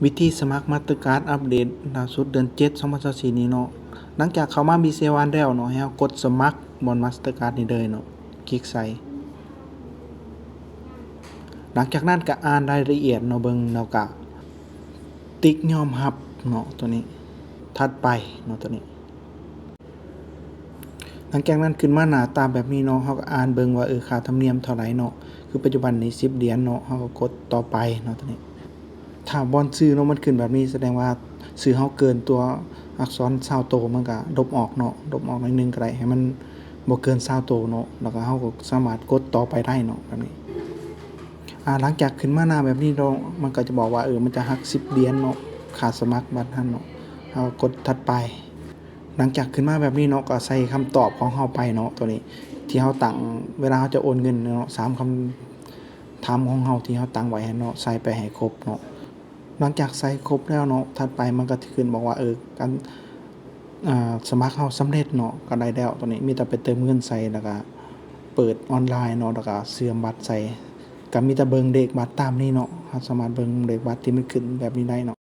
วิธีสมัครมาสเตอร์การ์ดอัปเดตล่าสุดเดือน7 2024นี้เนาะหลังจากเข้ามา BCA1 แล้วเนาะให้เรากดสมัครบนมาสเตอร์การ์ดนี่เลยเนาะคลิกใส่หลังจากนั้นก็อ่านรายละเอียดเนาะเบิ่งแล้วก็ติ๊กยอมรับเนาะตัวนี้ถัดไปเนาะตัวนี้หลังจากนั้นขึ้นมาหน้าตาแบบนี้เนาะเฮาก็อ่านเบิ่งว่าค่าธรรมเนียมเท่าไหร่เนาะคือปัจจุบันนี้10 เหรียญเนาะเฮาก็กดต่อไปเนาะตัวนี้ถ้าบ่ชื่อเนาะมันขึ้นแบบนี้แสดงว่าชื่อเฮาเกินตัวอักษร20 โตวมันก็ลบออกเนาะลบออกหน่อยนึงก็ได้ให้มันบ่เกิน20 โตวเนาะแล้วก็เฮาก็สามารถกดต่อไปได้เนาะแบบนี้หลังจากขึ้นมาหน้าแบบนี้เนาะมันก็จะบอกว่ามันจะหัก10 เหรียญเนาะค่าสมัครบัตรนั้นเนาะเฮากดถัดไปหลังจากขึ้นมาแบบนี้เนาะก็ใส่คำตอบของเฮาไปเนาะตัวนี้ที่เฮาตั้งเวลาเฮาจะโอนเงินเนาะ3 คำถามของเฮาที่เฮาตั้งไว้เนาะใส่ไปให้ครบเนาะหลังจากใส่ครบแล้วเนาะถัดไปมันก็ขึ้นบอกว่าการสมัครเฮาสำเร็จเนาะก็ได้แล้วตัวนี้มีแต่ไปเติมเงินใส่แล้วก็เปิดออนไลน์เนาะแล้วก็เชื่อมบัตรใส่ก็มีแต่เบิ่งเลขบัตรตามนี้เนาะเฮาสามารถเบิ่งเลขบัตรที่มันขึ้นแบบนี้ได้เนาะ